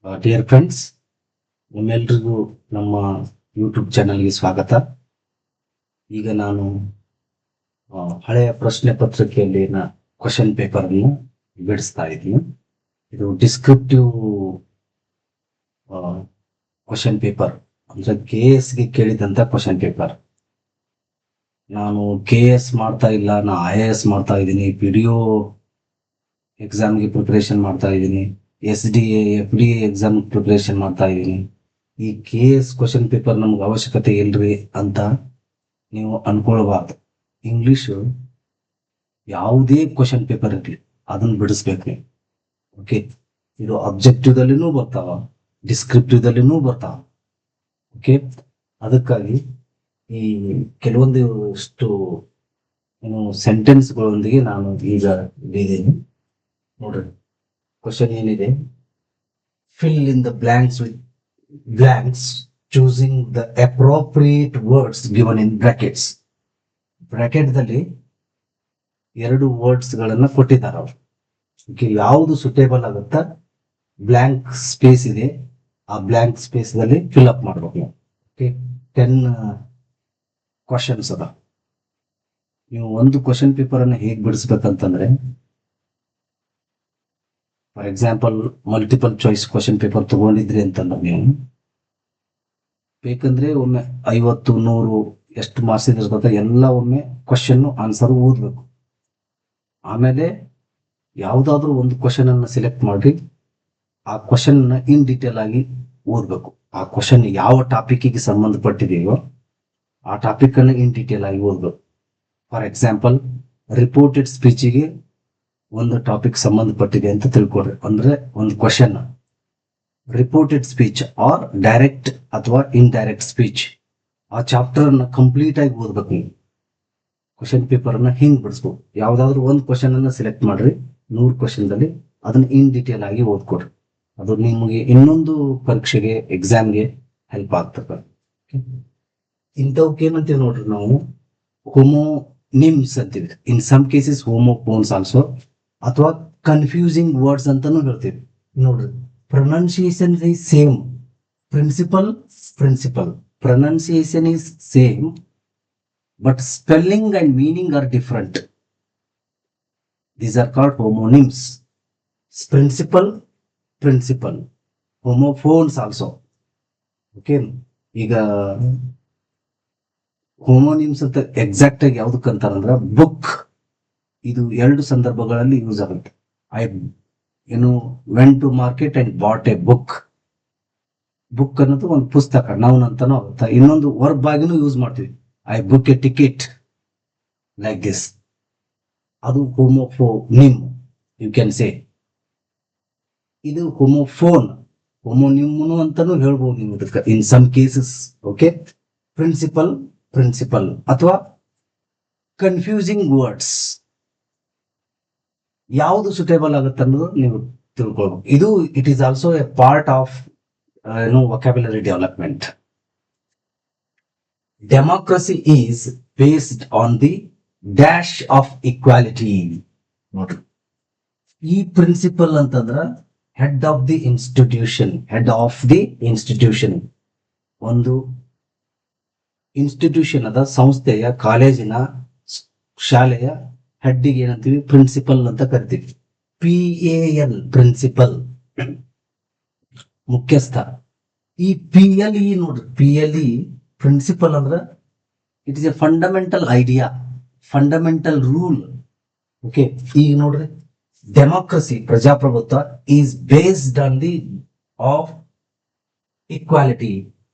Dear friends, ನಿಮ್ಮೆಲ್ರಿಗೂ ನಮ್ಮ YouTube ಚಾನಲ್ಗೆ ಸ್ವಾಗತ. ಈಗ ನಾನು ಹಳೆಯ ಪ್ರಶ್ನೆ ಪತ್ರಿಕೆಯಲ್ಲಿನ ಕ್ವಶನ್ ಪೇಪರ್ ಅನ್ನು ಬಿಡಿಸ್ತಾ ಇದ್ದೀನಿ. ಇದು ಡಿಸ್ಕ್ರಿಪ್ಟಿವ್ ಕ್ವಶನ್ ಪೇಪರ್ ಅಂದ್ರೆ KS ಗೆ ಕೇಳಿದಂತ ಕ್ವಶನ್ ಪೇಪರ್. ನಾನು KS ಮಾಡ್ತಾ ಇಲ್ಲ, ನಾನು IAS ಮಾಡ್ತಾ ಇದ್ದೀನಿ, PDO ಎಕ್ಸಾಮ್ಗೆ ಪ್ರಿಪರೇಷನ್ ಮಾಡ್ತಾ ಇದ್ದೀನಿ, SDA FDA ಎಕ್ಸಾಮ್ ಪ್ರಿಪರೇಷನ್ ಮಾಡ್ತಾ ಇದ್ದೀನಿ. ಈ KS ಕ್ವಶನ್ ಪೇಪರ್ ನಮ್ಗೆ ಅವಶ್ಯಕತೆ ಇಲ್ರಿ ಅಂತ ನೀವು ಅನ್ಕೊಳ್ಬಾರ್ದು. ಇಂಗ್ಲಿಷು ಯಾವುದೇ ಕ್ವಶನ್ ಪೇಪರ್ ಇರಲಿ ಅದನ್ನ ಬಿಡಿಸ್ಬೇಕು ನೀವು. ಓಕೆ, ಇದು ಅಬ್ಜೆಕ್ಟಿವ್ ದಲ್ಲಿನೂ ಬರ್ತಾವ, ಡಿಸ್ಕ್ರಿಪ್ಟಿವ್ ದಲ್ಲಿನೂ ಬರ್ತಾವ. ಓಕೆ, ಅದಕ್ಕಾಗಿ ಈ ಕೆಲವೊಂದಿಷ್ಟು ಸೆಂಟೆನ್ಸ್ಗಳೊಂದಿಗೆ ನಾನು ಈಗ ಇದ್ದೀನಿ ನೋಡ್ರಿ. ಕ್ವಶನ್ ಏನಿದೆ, fill in the blanks with blanks choosing the appropriate words given in brackets. Bracket ದಲ್ಲಿ ಎರಡು ವರ್ಡ್ಸ್ ಗಳನ್ನ ಕೊಟ್ಟಿದ್ದಾರೆ ಅವರು. ಯಾವುದು ಸುಟೇಬಲ್ ಆಗುತ್ತಾ, ಬ್ಲಾಂಕ್ ಸ್ಪೇಸ್ ಇದೆ, ಆ ಬ್ಲಾಂಕ್ ಸ್ಪೇಸ್ ದಲ್ಲಿ ಫಿಲ್ ಅಪ್ ಮಾಡ್ಬೇಕು. ಓಕೆ, 10 ಕ್ವಶನ್ಸ್ ಅದ. ನೀವು ಒಂದು ಕ್ವಶನ್ ಪೇಪರ್ ಅನ್ನ ಹೇಗೆ ಬಿಡಿಸ್ಬೇಕಂತಂದ್ರೆ, for example multiple choice question paper ತಗೊಂಡಿದ್ರಿ ಅಂತಂದ್ರೆ, ನೀವು ಬೇಕಂದ್ರೆ ಒಮ್ಮೆ 50, 100 ಎಷ್ಟು ಮಾರ್ಕ್ಸ್ ಇರ್ತದೆ ಎಲ್ಲ ಒಮ್ಮೆ ಕ್ವಶನ್ ಆನ್ಸರ್ ಓದ್ಬೇಕು. ಆಮೇಲೆ ಯಾವ್ದಾದ್ರು ಒಂದು ಕ್ವಶನ್ ಅನ್ನ ಸೆಲೆಕ್ಟ್ ಮಾಡಿ ಆ ಕ್ವಶನ್ ಇನ್ ಡೀಟೇಲ್ ಆಗಿ ಓದ್ಬೇಕು. ಆ ಕ್ವಶನ್ ಯಾವ ಟಾಪಿಕ್ಗೆ ಸಂಬಂಧಪಟ್ಟಿದೆಯೋ ಆ ಟಾಪಿಕ್ ಅನ್ನ ಇನ್ ಡೀಟೇಲ್ ಆಗಿ ಓದ್ಬೇಕು. ಫಾರ್ ಎಕ್ಸಾಂಪಲ್ ರಿಪೋರ್ಟೆಡ್ ಸ್ಪೀಚಿಗೆ ಒಂದು ಟಾಪಿಕ್ ಸಂಬಂಧಪಟ್ಟಿದೆ ಅಂತ ತಿಳ್ಕೊಡ್ರಿ. ಅಂದ್ರೆ ಒಂದು question reported speech or direct ಅಥವಾ ಇನ್ಡೈರೆಕ್ಟ್ ಸ್ಪೀಚ್, ಆ ಚಾಪ್ಟರ್ ಅನ್ನ ಕಂಪ್ಲೀಟ್ ಆಗಿ ಓದ್ಬೇಕು. ನೀವು ಕ್ವಶನ್ ಪೇಪರ್ ಅನ್ನ ಹಿಂಗ್ ಬಿಡಿಸ್ಬೇಕು. ಯಾವ್ದಾದ್ರು ಒಂದು ಕ್ವಶನ್ ಅನ್ನ ಸೆಲೆಕ್ಟ್ ಮಾಡ್ರಿ, 100 ಕ್ವಶನ್ ದಲ್ಲಿ ಅದನ್ನ ಇನ್ ಡೀಟೇಲ್ ಆಗಿ ಓದ್ಕೊಡ್ರಿ. ಅದು ನಿಮಗೆ ಇನ್ನೊಂದು ಪರೀಕ್ಷೆಗೆ ಎಕ್ಸಾಮ್ಗೆ ಹೆಲ್ಪ್ ಆಗ್ತದೆ. ಇಂಥವಕ್ಕೆ ಏನಂತೀವಿ ನೋಡ್ರಿ ನಾವು, ಹೋಮೋನಿಮ್ಸ್ ಅಂತೀವಿ. In some cases homophones also, ಅಥವಾ ಕನ್ಫ್ಯೂಸಿಂಗ್ ವರ್ಡ್ಸ್ ಅಂತಾನು ಹೇಳ್ತೀವಿ. ನೋಡ್ರಿ, pronunciation is same, principle pronunciation is same, but spelling and meaning are different. These are called homonyms. Principle, homophones also. Okay, ಈಗ ಹೋಮೋನಿಮ್ಸ್ ಅಂತ ಎಕ್ಸಾಕ್ಟ್ ಆಗಿ ಯಾವ್ದಕ್ಕೆ ಅಂತಾರಂದ್ರ, ಬುಕ್ ಇದು ಎರಡು ಸಂದರ್ಭಗಳಲ್ಲಿ ಯೂಸ್ ಆಗುತ್ತೆ. Went to market and bought a book. Book ಅನ್ನೋದು ಒಂದು ಪುಸ್ತಕ, ನೌನ್ ಅಂತಾನೂ ಆಗುತ್ತೆ. ಇನ್ನೊಂದು ವರ್ಬ್ ಆಗಿನೂ ಯೂಸ್ ಮಾಡ್ತೀವಿ, I book A ticket, like this. ಅದು ಹೋಮೋಫೋನಿಮ್ ಯು ಕ್ಯಾನ್ ಸೇ. ಇದು ಹೋಮೋಫೋನ್, ಹೋಮೋನಿಮ್ ಅಂತಾನೂ ಹೇಳ್ಬೋದು ನೀವು ಇದಕ್ಕೆ in some cases. Okay, principle ಅಥವಾ ಕನ್ಫ್ಯೂಸಿಂಗ್ ವರ್ಡ್ಸ್ ಯಾವುದು ಸುಟೇಬಲ್ ಆಗುತ್ತೆ ಅನ್ನೋದು ನೀವು ತಿಳ್ಕೊಳ್ಬೇಕು. ಇದು it is also a part of vocabulary development. Democracy is based on the dash of equality. ನೋಡ್ರಿ, ಈ ಪ್ರಿನ್ಸಿಪಲ್ ಅಂತಂದ್ರ ಹೆಡ್ ಆಫ್ ದಿ ಇನ್ಸ್ಟಿಟ್ಯೂಷನ್. ಒಂದು ಇನ್ಸ್ಟಿಟ್ಯೂಷನ್ ಅದ, ಸಂಸ್ಥೆಯ, ಕಾಲೇಜಿನ, ಶಾಲೆಯ ಹೆಡ್ಡಿಗೆ ಏನಂತೀವಿ, ಪ್ರಿನ್ಸಿಪಲ್ ಅಂತ ಕರಿತೀವಿ. PAL ಪ್ರಿನ್ಸಿಪಲ್, ಮುಖ್ಯಸ್ಥ. ಈ PLE ನೋಡ್ರಿ, PLE ಪ್ರಿನ್ಸಿಪಲ್ ಅಂದ್ರ it is a fundamental idea, fundamental rule. Okay, ಈಗ ನೋಡ್ರಿ, ಡೆಮೋಕ್ರಸಿ ಪ್ರಜಾಪ್ರಭುತ್ವ is based on the of equality.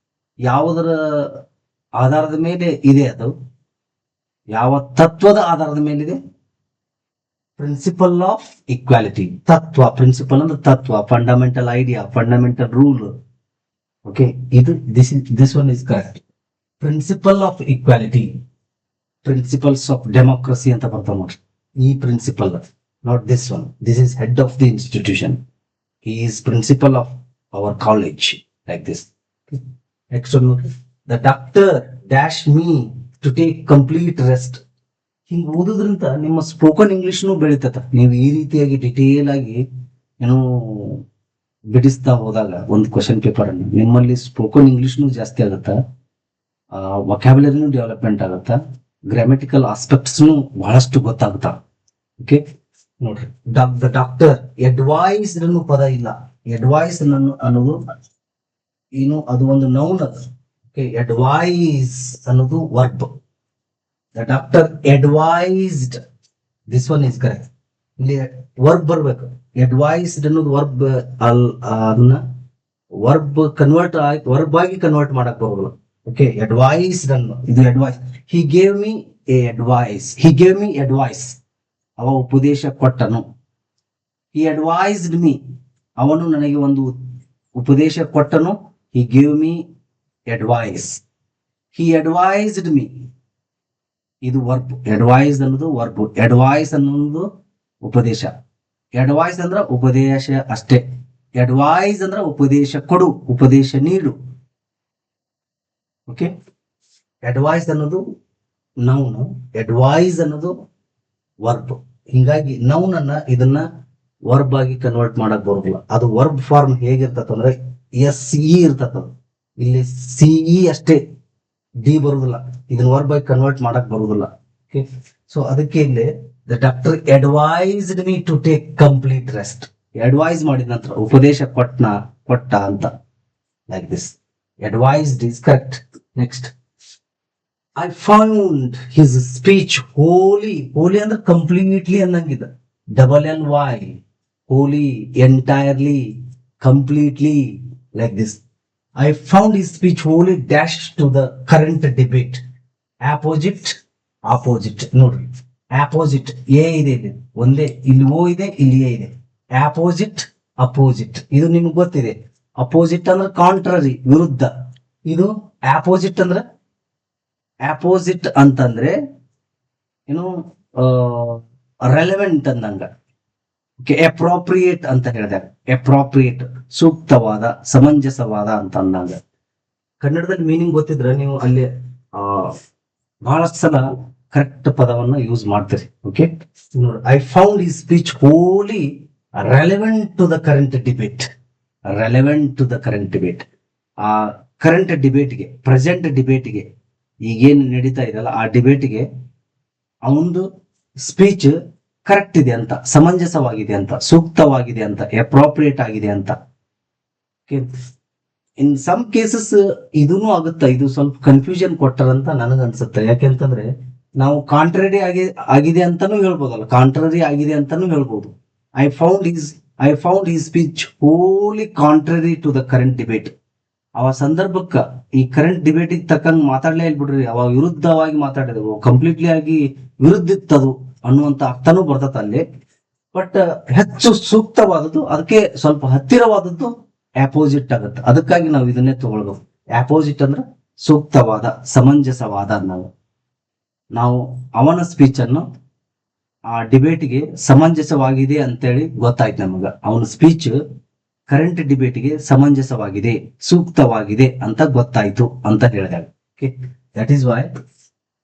ಯಾವುದರ ಆಧಾರದ ಮೇಲೆ ಇದೆ ಅದು, ಯಾವ ತತ್ವದ ಆಧಾರದ ಮೇಲಿದೆ, ಪ್ರಿನ್ಸಿಪಲ್ ಆಫ್ ಇಕ್ವಾಲಿಟಿ. ತತ್ವ, ಪ್ರಿನ್ಸಿಪಲ್ ಅಂದ್ರೆ ತತ್ವ, fundamental idea, fundamental rule. Okay, ಇದು this one is correct. Principle of equality, principles of democracy ಅಂತ ಬರ್ತಾವ ನೋಡ್ರಿ. ಈ principle, not this one. This is head of the institution. He is principal of our college, like this. Next ನೋಡ್ರಿ, the doctor dash me to take complete rest. ಹಿಂಗ್ ಓದೋದ್ರಿಂದ ನಿಮ್ಮ spoken ಇಂಗ್ಲಿಷ್ನು ಬೆಳಿತದ. ನೀವು ಈ ರೀತಿಯಾಗಿ ಡಿಟೇಲ್ ಆಗಿ ಬಿಡಿಸ್ತಾ ಹೋದಾಗ ಒಂದು ಕ್ವಶನ್ ಪೇಪರ್ ಅನ್ನು ನಿಮ್ಮಲ್ಲಿ ಸ್ಪೋಕನ್ ಇಂಗ್ಲಿಷ್ನು ಜಾಸ್ತಿ ಆಗುತ್ತಾ, ವೊಕ್ಯಾಬುಲರಿನೂ ಡೆವಲಪ್ಮೆಂಟ್ ಆಗುತ್ತಾ, ಗ್ರಾಮೆಟಿಕಲ್ ಆಸ್ಪೆಕ್ಟ್ಸ್ನು ಬಹಳಷ್ಟು ಗೊತ್ತಾಗುತ್ತಾ. ಓಕೆ ನೋಡ್ರಿ, ದ ಡಾಕ್ಟರ್ ಅಡ್ವೈಸ್ ಅನ್ನೋ ಪದ ಇಲ್ಲ. ಅಡ್ವೈಸ್ ಅನ್ನೋದು ಏನು, ಅದು ಒಂದು ನೌನ್ ಅದು. ಓಕೆ, ಅಡ್ವೈಸ್ ಅನ್ನೋದು verb. The doctor advised, this one is correct. ಇಲ್ಲಿ ವರ್ಬ್ ಬರ್ಬೇಕು. ಅಡ್ವೈಸ್ಡ್ ಅನ್ನೋದು ವರ್ಬ್ ಅದನ್ನ ವರ್ಬ್ ಆಗಿ ಕನ್ವರ್ಟ್ ಮಾಡಕ್ ಬರೋಲ್ಲ. ಓಕೆ, ಅಡ್ವೈಸ್ಡ್ ಅನ್ನೋ ಇದು advice. He gave me a advice, he gave me advice, ಅವ ಉಪದೇಶ ಕೊಟ್ಟನು. ಹಿ ಅಡ್ವೈಸ್ಡ್ ಮೀ, ಅವನು ನನಗೆ ಒಂದು ಉಪದೇಶ ಕೊಟ್ಟನು. He gave me advice. He advised me, ಇದು ವರ್ಬ್. ಅಡ್ವೈಸ್ ಅನ್ನೋದು ವರ್ಬ್, ಅಡ್ವೈಸ್ ಅನ್ನೋದು ಉಪದೇಶ. ಅಡ್ವೈಸ್ ಅಂದ್ರ ಉಪದೇಶ ಅಷ್ಟೇ. ಅಡ್ವೈಸ್ ಅಂದ್ರ ಉಪದೇಶ ಕೊಡು, ಉಪದೇಶ ನೀಡು. ಓಕೆ, ಅಡ್ವೈಸ್ ಅನ್ನೋದು ನೌನ್, ಅಡ್ವೈಸ್ ಅನ್ನೋದು ವರ್ಬ್. ಹಿಂಗಾಗಿ ನೌನ್ ಅನ್ನ ಇದನ್ನ ವರ್ಬ್ ಆಗಿ ಕನ್ವರ್ಟ್ ಮಾಡಕ್ ಬರೋದಿಲ್ಲ. ಅದು ವರ್ಬ್ ಫಾರ್ಮ್ ಹೇಗಿರ್ತದಂದ್ರೆ SE ಇರ್ತದ. ಇಲ್ಲಿ CE ಅಷ್ಟೇ, ಡಿ ಬರುದಿಲ್ಲ. ಇದನ್ನ ವರ್ಬ್ ಆಗಿ ಕನ್ವರ್ಟ್ ಮಾಡಕ್ ಬರುದಿಲ್ಲ. ಓಕೆ, ಸೊ ಅದಕ್ಕೆ ಇಲ್ಲಿ the doctor advised me to take complete rest. Advise ಮಾಡಿದ ನಂತರ ಉಪದೇಶ ಕೊಟ್ಟ ಅಂತ, like this. Advised is correct. Next, I found his speech wholly. Wholly ಅಂದ್ರೆ ಕಂಪ್ಲೀಟ್ಲಿ ಅನ್ನಂಗಿದೆ. LLY, wholly, entirely, completely, like this. I found his speech wholly dashed to the current debate. Opposite ನೋಡ್ರಿ, opposite A ಇದೆ, ಇಲ್ಲಿ ಒಂದೇ, ಇಲ್ಲಿ ಓ ಇದೆ, ಇಲ್ಲಿ A ಇದೆ. ಅಪೋಸಿಟ್ ಇದು ನಿಮ್ಗೆ ಗೊತ್ತಿದೆ. ಅಪೋಸಿಟ್ ಅಂದ್ರೆ ಕಾಂಟ್ರರಿ, ವಿರುದ್ಧ. ಇದು ಆಪೋಸಿಟ್ ಅಂತಂದ್ರೆ ಏನು, ರೆಲೆವೆಂಟ್ ಅಂದಂಗ. ಅಪ್ರೋಪ್ರಿಯೇಟ್ ಅಂತ ಹೇಳಿದಾಗ, ಅಪ್ರೋಪ್ರಿಯೇಟ್ ಸೂಕ್ತವಾದ, ಸಮಂಜಸವಾದ ಅಂತ ಅಂದಾಗ. ಕನ್ನಡದಲ್ಲಿ ಮೀನಿಂಗ್ ಗೊತ್ತಿದ್ರೆ ನೀವು ಅಲ್ಲಿ ಬಹಳಷ್ಟು ಸಲ ಕರೆಕ್ಟ್ ಪದವನ್ನ ಯೂಸ್ ಮಾಡ್ತೀರಿ. ಓಕೆ, ಐ ಫೌಂಡ್ ಈ speech wholly relevant to the current debate. ಆ ಕರೆಂಟ್ ಡಿಬೇಟ್ಗೆ, ಪ್ರೆಸೆಂಟ್ ಡಿಬೇಟ್ಗೆ, ಈಗೇನು ನಡೀತಾ ಇದೆಯಲ್ಲ ಆ ಡಿಬೇಟ್ಗೆ ಅವನದು ಸ್ಪೀಚ್ ಕರೆಕ್ಟ್ ಇದೆ ಅಂತ, ಸಮಂಜಸವಾಗಿದೆ ಅಂತ, ಸೂಕ್ತವಾಗಿದೆ ಅಂತ, ಅಪ್ರೋಪ್ರಿಯೇಟ್ ಆಗಿದೆ ಅಂತ. ಇನ್ ಸಮ್ ಕೇಸಸ್ ಇದೂ ಆಗುತ್ತಾ, ಇದು ಸ್ವಲ್ಪ ಕನ್ಫ್ಯೂಷನ್ ಕೊಟ್ಟರಂತ ನನಗನ್ಸುತ್ತೆ. ಯಾಕೆಂತಂದ್ರೆ ನಾವು ಕಾಂಟ್ರರಿ ಆಗಿದೆ ಅಂತಾನೂ ಹೇಳ್ಬೋದಲ್ಲ, ಕಾಂಟ್ರರಿ ಆಗಿದೆ ಅಂತಾನೂ ಹೇಳ್ಬೋದು. I found his speech wholly contrary to the current debate. ಅವ ಸಂದರ್ಭಕ್ಕ ಈ ಕರೆಂಟ್ ಡಿಬೇಟಿಗೆ ತಕ್ಕಂಗೆ ಮಾತಾಡ್ಲೇ ಇಲ್ಬಿಡ್ರಿ, ಅವ ವಿರುದ್ಧವಾಗಿ ಮಾತಾಡಿದವು, ಕಂಪ್ಲೀಟ್ಲಿ ಆಗಿ ವಿರುದ್ಧಿತ್ತದು ಅನ್ನುವಂತ ಅರ್ಥನೂ ಬರ್ತದ ಅಲ್ಲಿ. ಬಟ್ ಹೆಚ್ಚು ಸೂಕ್ತವಾದದ್ದು, ಅದಕ್ಕೆ ಸ್ವಲ್ಪ ಹತ್ತಿರವಾದದ್ದು ಆಪೋಸಿಟ್ ಆಗುತ್ತೆ. ಅದಕ್ಕಾಗಿ ನಾವು ಇದನ್ನೇ ತಗೊಳ್ಬೇಕು. ಆಪೋಸಿಟ್ ಅಂದ್ರೆ ಸೂಕ್ತವಾದ, ಸಮಂಜಸವಾದ. ನಾವು ಅವನ ಸ್ಪೀಚ್ ಅನ್ನು ಆ ಡಿಬೇಟ್ಗೆ ಸಮಂಜಸವಾಗಿದೆ ಅಂತೇಳಿ ಗೊತ್ತಾಯ್ತು ನಮಗ. ಅವನ ಸ್ಪೀಚ್ ಕರೆಂಟ್ ಡಿಬೇಟ್ಗೆ ಸಮಂಜಸವಾಗಿದೆ, ಸೂಕ್ತವಾಗಿದೆ ಅಂತ ಗೊತ್ತಾಯ್ತು ಅಂತ ಹೇಳಿದಾಗ. Okay, that is why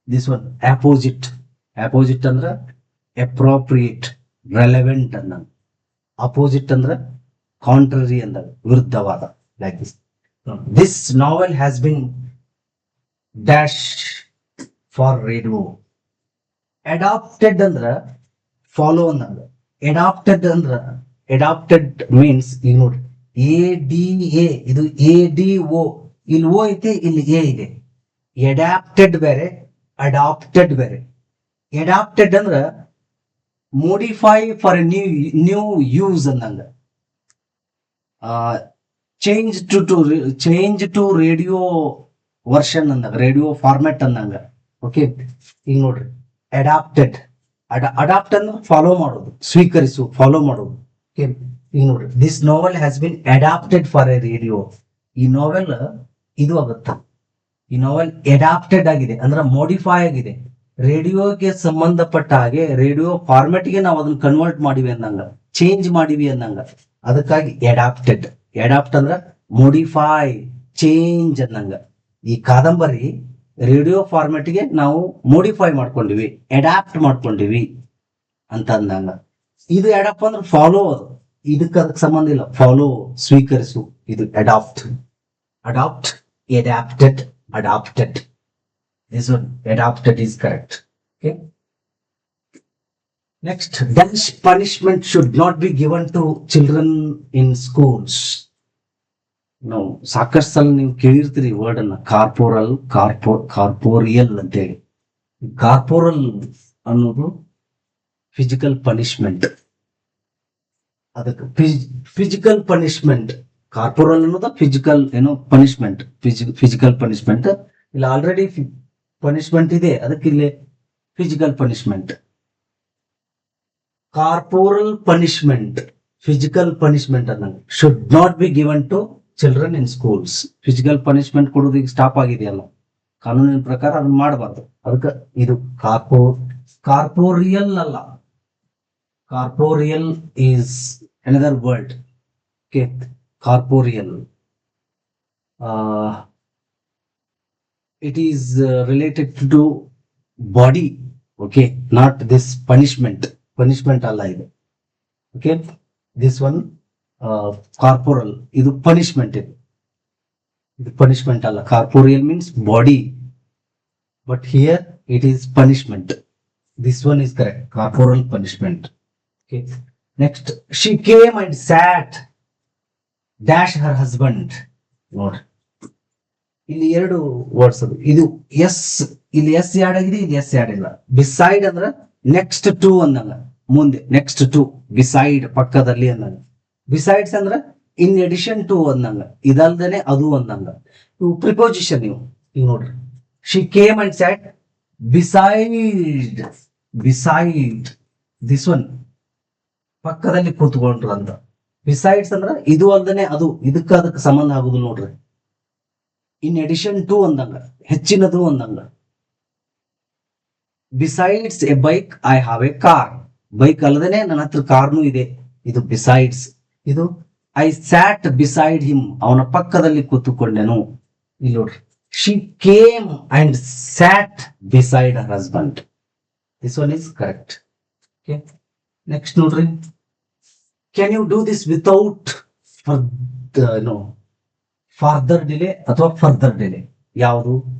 this one opposite ಅಂದ್ರೆ ಅಪ್ರೋಪ್ರಿಯೇಟ್, ರೆಲೆವೆಂಟ್ ಅನ್ನ. ಅಪೋಸಿಟ್ ಅಂದ್ರೆ ಕಾಂಟ್ರರಿ ಅಂದಾಗ, ವಿರುದ್ಧವಾದ. Like this. This novel has been dash for radio. Adapted ಅಂದ್ರ ಫಾಲೋ ಅಂದಂಗ. ಅಡಾಪ್ಟೆಡ್ ಮೀನ್ಸ್, ಈಗ ನೋಡ್ರಿ, ADA, ಇದು ADO, ಇಲ್ಲಿ ಓ ಐತೆ, ಇಲ್ಲಿ ಎ ಇದೆ. ಅಡಾಪ್ಟೆಡ್ ಬೇರೆ, ಅಡಾಪ್ಟೆಡ್ ಬೇರೆ. ಅಡಾಪ್ಟೆಡ್ ಅಂದ್ರ ಮೋಡಿಫೈ ಫಾರ್ ನ್ಯೂ ಯೂಸ್ ಅಂದಂಗ. ಚೇಂಜ್ ಟು ರೇಡಿಯೋ ವರ್ಷನ್ ಅಂದಾಗ, ರೇಡಿಯೋ ಫಾರ್ಮ್ಯಾಟ್ ಅಂದಂಗ. ಓಕೆ, ಈಗ ನೋಡ್ರಿ, ಅಡಾಪ್ಟೆಡ್, ಅಡಾಪ್ಟ್ ಅಂದ್ರೆ ಫಾಲೋ ಮಾಡೋದು, ಸ್ವೀಕರಿಸು, ಫಾಲೋ ಮಾಡೋದು. ಓಕೆ, ಈಗ ನೋಡ್ರಿ, this novel has been adapted for a radio. ಈ ನಾವೆಲ್ ಇದು ಆಗುತ್ತ. ಈ ನಾವೆಲ್ ಅಡಾಪ್ಟೆಡ್ ಆಗಿದೆ ಅಂದ್ರೆ ಮೋಡಿಫೈ ಆಗಿದೆ, ರೇಡಿಯೋಗೆ ಸಂಬಂಧಪಟ್ಟ ಹಾಗೆ, ರೇಡಿಯೋ ಫಾರ್ಮೆಟ್ಗೆ ನಾವು ಅದನ್ನ ಕನ್ವರ್ಟ್ ಮಾಡಿವಿ ಅಂದಂಗ, ಚೇಂಜ್ ಮಾಡಿವಿ ಅಂದಂಗ. ಅದಕ್ಕಾಗಿ ಅಡಾಪ್ಟೆಡ್. ಅಡಾಪ್ಟ್ ಅಂದ್ರ ಮೋಡಿಫೈ, ಚೇಂಜ್ ಅಂದಂಗ. ಈ ಕಾದಂಬರಿ ರೇಡಿಯೋ ಫಾರ್ಮೆಟ್ಗೆ ನಾವು ಮೋಡಿಫೈ ಮಾಡ್ಕೊಂಡಿವಿ, ಅಡಾಪ್ಟ್ ಮಾಡ್ಕೊಂಡಿವಿ ಅಂತ ಅಂದಂಗ. ಇದು ಅಡಾಪ್ಟ್ ಅಂದ್ರೆ ಫಾಲೋ, ಅದು ಅದಕ್ಕೆ ಸಂಬಂಧ ಇಲ್ಲ. ಫಾಲೋ ಸ್ವೀಕರಿಸು, ಇದು adapt. Adapt, adapted, adopted. This one, adopted is correct. Okay. Next, dash punishment should not be given to children in schools. ನಾವು ಸಾಕಷ್ಟು ಸಲ ನೀವು ಕೇಳಿರ್ತೀರಿ ವರ್ಡ್ ಅನ್ನ, ಕಾರ್ಪೋರಲ್, ಕಾರ್ಪೋರಿಯಲ್ ಅಂತೇಳಿ. ಕಾರ್ಪೋರಲ್ ಅನ್ನೋದು ಫಿಸಿಕಲ್ ಪನಿಷ್ಮೆಂಟ್. ಅದಕ್ಕೆ ಫಿಸಿಕಲ್ ಪನಿಷ್ಮೆಂಟ್, ಕಾರ್ಪೋರಲ್ ಅನ್ನೋದು ಫಿಸಿಕಲ್ ಪನಿಷ್ಮೆಂಟ್, ಫಿಸಿಕಲ್ ಪನಿಷ್ಮೆಂಟ್. ಇಲ್ಲ ಆಲ್ರೆಡಿ ಪನಿಷ್ಮೆಂಟ್ ಇದೆ, ಅದಕ್ಕೆ ಇಲ್ಲಿ physical punishment. Corporal punishment, physical punishment ಅನ್ನ should not be given to children in schools. Physical punishment ಕೊಡೋದು ಈಗ ಸ್ಟಾಪ್ ಆಗಿದೆಯಲ್ಲ, ಕಾನೂನಿನ ಪ್ರಕಾರ ಅದನ್ನ ಮಾಡಬಾರ್ದು. ಅದಕ್ಕೆ ಇದು ಕಾರ್ಪೋರಿಯಲ್ ಅಲ್ಲ. Corporeal is another word. Okay, corporeal. It is related to body. Okay, not this punishment. Punishment alla idu. Okay, this one corporal. Idu punishment idu. Idu punishment alla. Corporeal means body, but here it is punishment. This one is correct. Corporal punishment. Okay. Next, she came and sat dash her husband. ನೋಡ್ರಿ, ಇಲ್ಲಿ ಎರಡು words ಅದು. ಇದು S, ಇಲ್ಲಿ S ಯಾಡ್ ಆಗಿದೆ, ಇಲ್ಲಿ S ಯಾಡ್ ಇಲ್ಲ. Beside ಅಂದ್ರ ನೆಕ್ಸ್ಟ್ ಟು ಅಂದಂಗ, ಮುಂದೆ ನೆಕ್ಸ್ಟ್ ಟು, ಬಿಸೈಡ್ ಪಕ್ಕದಲ್ಲಿ ಅಂದಂಗ. ಬಿಸೈಡ್ಸ್ ಅಂದ್ರ ಇನ್ ಎಡಿಷನ್ ಟು ಅಂದಂಗ, ಇದಲ್ದೇನೆ ಅದು ಅಂದಂಗ. ಇವು ಪ್ರಿಪೋಸಿಷನ್. ಇವು ಈಗ ನೋಡ್ರಿ, she came and sat beside, beside this one, ಪಕ್ಕದಲ್ಲಿ ಕೂತ್ಕೊಂಡ್ರು ಅಂತ. ಬಿಸೈಡ್ಸ್ ಅಂದ್ರ ಇದು ಅಲ್ದೇನೆ ಅದು, ಅದಕ್ಕೆ ಸಂಬಂಧ ಆಗುದು ನೋಡ್ರಿ. ಇನ್ ಎಡಿಷನ್ ಟು ಅಂದಂಗ, ಹೆಚ್ಚಿನದು ಅಂದಂಗ. Besides a bike I have a car. Bike ಅಲ್ಲದೇನೆ ನನ್ನ ಹತ್ರ ಕಾರ್ನು ಇದೆ, ಇದು ಬಿಸೈಡ್ಸ್. ಇದು ಐ ಸ್ಯಾಟ್ ಬಿಸೈಡ್ ಹಿಮ್, ಅವನ ಪಕ್ಕದಲ್ಲಿ ಕೂತುಕೊಂಡೆನು. ಇಲ್ಲಿ ನೋಡ್ರಿ, she came and sat beside her husband. This one is correct. Okay, next ನೋಡ್ರಿ, can you do this without farther delay ಅಥವಾ ಫರ್ದರ್ ಡಿಲೇ? ಯಾವುದು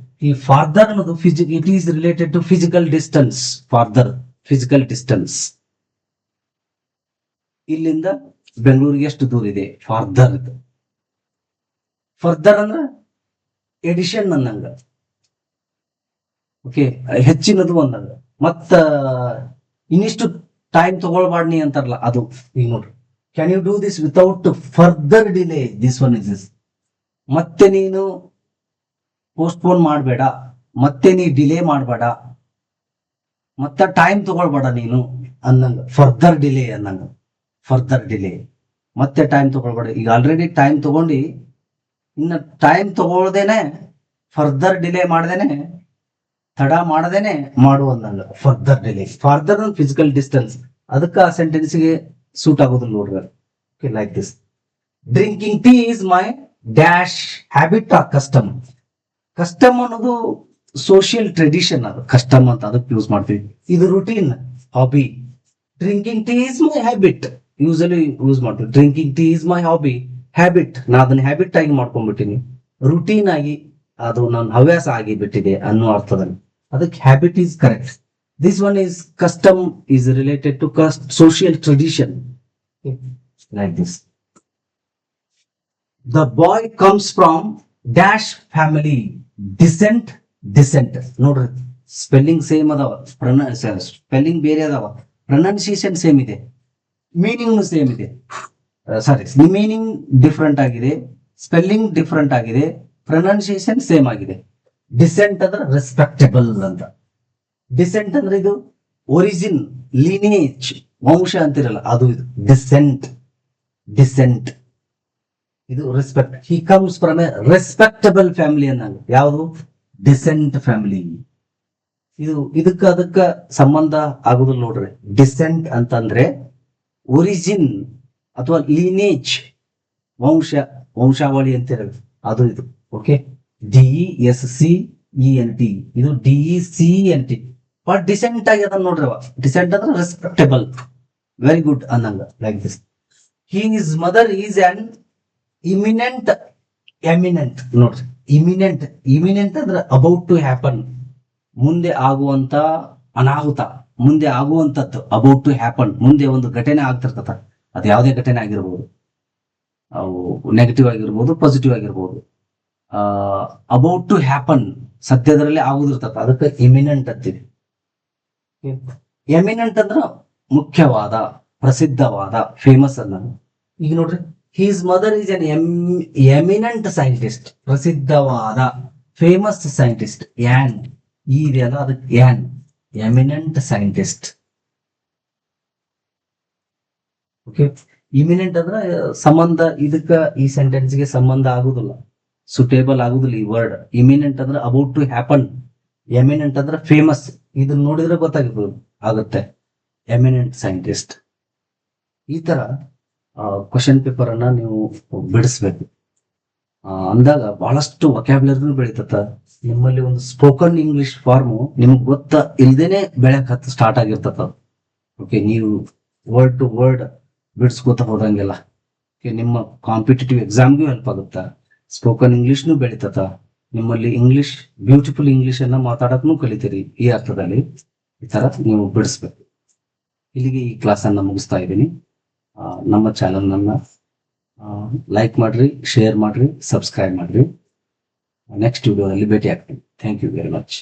ಈ ಫಾರ್ದರ್ ಅನ್ನೋದು? It is related to physical distance. Farther, physical distance. ಇಲ್ಲಿಂದ ಬೆಂಗಳೂರಿಗೆ ಎಷ್ಟು ದೂರ ಇದೆ? ಫಾರ್ದರ್. ಫರ್ದರ್ ಅಂದ್ರೆ ಎಡಿಷನ್ ಅನ್ನಂಗ. ಓಕೆ, ಹೆಚ್ಚಿನದು ಅಂದಂಗ. ಮತ್ತ ಇನ್ನಿಷ್ಟು ಟೈಮ್ ತಗೊಳ್ಬಾಡ್ನಿ ಅಂತಾರಲ್ಲ, ಅದು. ಈಗ ನೋಡ್ರಿ, can you do this without further delay? This one is this. ಮತ್ತೆ ನೀನು ಪೋಸ್ಟ್ಪೋನ್ ಮಾಡಬೇಡ, ಮತ್ತೆ ನೀ ಡಿಲೇ ಮಾಡಬೇಡ, ಮತ್ತೆ ಟೈಮ್ ತಗೊಳ್ಬೇಡ ನೀನು ಅನ್ನಂಗ. ಫರ್ದರ್ ಡಿಲೇ ಅನ್ನಂಗ. ಫರ್ದರ್ ಡಿಲೇ, ಮತ್ತೆ ಟೈಮ್ ತಗೊಳ್ಬೇಡ. ಈಗ ಆಲ್ರೆಡಿ ಟೈಮ್ ತಗೊಂಡು ಇನ್ನು ಟೈಮ್ ತಗೊಳ್ದೇನೆ, ಫರ್ದರ್ ಡಿಲೇ ಮಾಡ್ದೇನೆ, ತಡ ಮಾಡದೇನೆ ಮಾಡು ಅಂದಂಗ. Further delay. Farther physical distance, ಅದಕ್ಕೆ ಆ ಸೆಂಟೆನ್ಸ್ಗೆ ಸೂಟ್ ಆಗೋದಿಲ್ಲ ನೋಡ್ರಿ. Okay, like this. Drinking tea is my dash habit or custom. Custom ಅನ್ನೋದು ಸೋಷಿಯಲ್ ಟ್ರೆಡಿಷನ್, ಅದು ಕಸ್ಟಮ್ ಅಂತ ಅದಕ್ಕೆ ಯೂಸ್ ಮಾಡ್ತೀವಿ. ಇದು routine, hobby. Drinking tea is my habit usually use ಮಾಡ್ತೀವಿ. Drinking tea is my hobby, habit. ನಾ ಅದನ್ನ habit ಆಗಿ ಮಾಡ್ಕೊಂಡ್ಬಿಟ್ಟಿನಿ, ರುಟೀನ್ ಆಗಿ ಅದು ನನ್ನ ಹವ್ಯಾಸ ಆಗಿ ಬಿಟ್ಟಿದೆ ಅನ್ನೋ ಅರ್ಥದಲ್ಲಿ. ಅದಕ್ಕೆ habit is correct. This one is custom, is related to social tradition. Like this. The boy comes from dash family. Decent, descent. ನೋಡ್ರಿ, ಸ್ಪೆಲ್ಲಿಂಗ್ ಸೇಮ್ ಅದಾವ, ಸ್ಪೆಲ್ಲಿಂಗ್ ಬೇರೆ ಅದಾವ, ಪ್ರೊನೌನ್ಸಿಯೇಷನ್ ಸೇಮ್ ಇದೆ, ಮೀನಿಂಗ್ ಸೇಮ್ ಇದೆ. ಸಾರಿ, ಮೀನಿಂಗ್ ಡಿಫ್ರೆಂಟ್ ಆಗಿದೆ, spelling different ಆಗಿದೆ, pronunciation same ಆಗಿದೆ. Decent ಅಂದ್ರೆ ರೆಸ್ಪೆಕ್ಟಬಲ್ ಅಂತ. ಡಿಸೆಂಟ್ ಅಂದ್ರೆ ಇದು ಒರಿಜಿನ್, ಲಿನೇಜ್, ವಂಶ ಅಂತಿರಲ್ಲ ಅದು. ಇದು ಡಿಸೆಂಟ್, ಡಿಸೆಂಟ್. ಇದು respect. He comes from A respectable family ಅನ್ನಂಗ. ಯಾವುದು? Decent family. ಇದು ಅದಕ್ಕ ಸಂಬಂಧ ಆಗುದಿಲ್ಲ ನೋಡ್ರಿ. ಡಿಸೆಂಟ್ ಅಂತಂದ್ರೆ ಒರಿಜಿನ್ ಅಥವಾ ಲಿನೇಜ್, ವಂಶಾವಳಿ ಅಂತಿರಲ್ಲ ಅದು. ಇದು ಓಕೆ, DESCENT. ಇದು DECENT. ಬಟ್ ಡಿಸೆಂಟ್ ಆಗಿ ಅದನ್ನ ನೋಡ್ರಿ. ಡಿಸೆಂಟ್ ಅಂದ್ರೆ ರೆಸ್ಪೆಕ್ಟಬಲ್, ವೆರಿ ಗುಡ್ ಅನ್ನಂಗ. Like this. He's mother is an imminent eminent. ನೋಡ್ರಿ, ಇಮಿನೆಂಟ್ ಅಂದ್ರೆ ಅಬೌಟ್ ಟು ಹ್ಯಾಪನ್, ಮುಂದೆ ಆಗುವಂತ ಅನಾಹುತ, ಮುಂದೆ ಆಗುವಂತದ್ದು. ಅಬೌಟ್ ಟು ಹ್ಯಾಪನ್, ಮುಂದೆ ಒಂದು ಘಟನೆ ಆಗ್ತಿರ್ತದ. ಅದು ಯಾವುದೇ ಘಟನೆ ಆಗಿರ್ಬೋದು, ಅವು ನೆಗೆಟಿವ್ ಆಗಿರ್ಬೋದು, ಪಾಸಿಟಿವ್ ಆಗಿರ್ಬೋದು. ಅಬೌಟ್ ಟು ಹ್ಯಾಪನ್, ಸದ್ಯದರಲ್ಲಿ ಆಗುದಿರ್ತದ, ಅದಕ್ಕೆ ಇಮಿನೆಂಟ್ ಅಂತೀವಿ. ಎಮಿನೆಂಟ್ ಅಂದ್ರ ಮುಖ್ಯವಾದ, ಪ್ರಸಿದ್ಧವಾದ, ಫೇಮಸ್ ಅನ್ನ. ಈಗ ನೋಡ್ರಿ, he's mother is N eminent scientist, ಪ್ರಸಿದ್ಧವಾದ, ಫೇಮಸ್ ಸೈಂಟಿಸ್ಟ್. ಯಾನ್ ಈ ಇದೆಯಲ್ಲ, ಅದಕ್ಕೆ ಯಾನ್ ಎಮಿನೆಂಟ್ ಸೈಂಟಿಸ್ಟ್. ಓಕೆ, ಇಮಿನೆಂಟ್ ಅಂದ್ರೆ ಸಂಬಂಧ, ಇದಕ್ಕ ಈ ಸೆಂಟೆನ್ಸ್ಗೆ ಸಂಬಂಧ ಆಗುದಿಲ್ಲ, ಸುಟೇಬಲ್ ಆಗುದಿಲ್ಲ ಈ ವರ್ಡ್. ಇಮಿನೆಂಟ್ ಅಂದ್ರೆ ಅಬೌಟ್ ಟು ಹ್ಯಾಪನ್, ಎಮಿನೆಂಟ್ ಅಂದ್ರೆ ಫೇಮಸ್. ಇದನ್ನ ನೋಡಿದ್ರೆ ಗೊತ್ತಾಗಿರ್ಬೋದು ಆಗುತ್ತೆ, ಎಮಿನೆಂಟ್ ಸೈಂಟಿಸ್ಟ್. ಈ ತರ ಕ್ವಶನ್ ಪೇಪರ್ ಅನ್ನ ನೀವು ಬಿಡಿಸ್ಬೇಕು. ಅಂದಾಗ ಬಹಳಷ್ಟು ವೊಕ್ಯಾಬ್ಯುಲರಿನೂ ಬೆಳೀತತ್ತ. ನಿಮ್ಮಲ್ಲಿ ಒಂದು ಸ್ಪೋಕನ್ ಇಂಗ್ಲಿಷ್ ಫಾರ್ಮು ನಿಮ್ಗೆ ಗೊತ್ತ ಇಲ್ದೇನೆ ಬೆಳಕ್ ಹತ್ತು ಸ್ಟಾರ್ಟ್ ಆಗಿರ್ತದ. ಓಕೆ, ನೀವು ವರ್ಡ್ ಟು ವರ್ಡ್ ಬಿಡಿಸ್ಕೋತ ಹೋದಂಗೆಲ್ಲ ನಿಮ್ಮ ಕಾಂಪಿಟೇಟಿವ್ ಎಕ್ಸಾಮ್ಗೂ ಹೆಲ್ಪ್ ಆಗುತ್ತಾ. ಸ್ಪೋಕನ್ ಇಂಗ್ಲಿಷ್ನು ಬೆಳೀತತ. ನಿಮ್ಮಲ್ಲಿ ಇಂಗ್ಲಿಷ್, ಬ್ಯೂಟಿಫುಲ್ ಇಂಗ್ಲಿಷ್ ಅನ್ನ ಮಾತಾಡಕ್ನು ಕಲಿತೀರಿ. ಈ ಅರ್ಥದಲ್ಲಿ ಈ ತರ ನೀವು ಬಿಡಿಸ್ಬೇಕು. ಇಲ್ಲಿಗೆ ಈ ಕ್ಲಾಸ್ ಅನ್ನ ಮುಗಿಸ್ತಾ ಇದ್ದೀನಿ. ನಮ್ಮ ಚಾನಲ್ ನನ್ನ ಲೈಕ್ ಮಾಡ್ರಿ, ಶೇರ್ ಮಾಡ್ರಿ, ಸಬ್ಸ್ಕ್ರೈಬ್ ಮಾಡ್ರಿ. ನೆಕ್ಸ್ಟ್ ವಿಡಿಯೋದಲ್ಲಿ ಭೇಟಿ ಆಗ್ತೀನಿ. Thank you very much.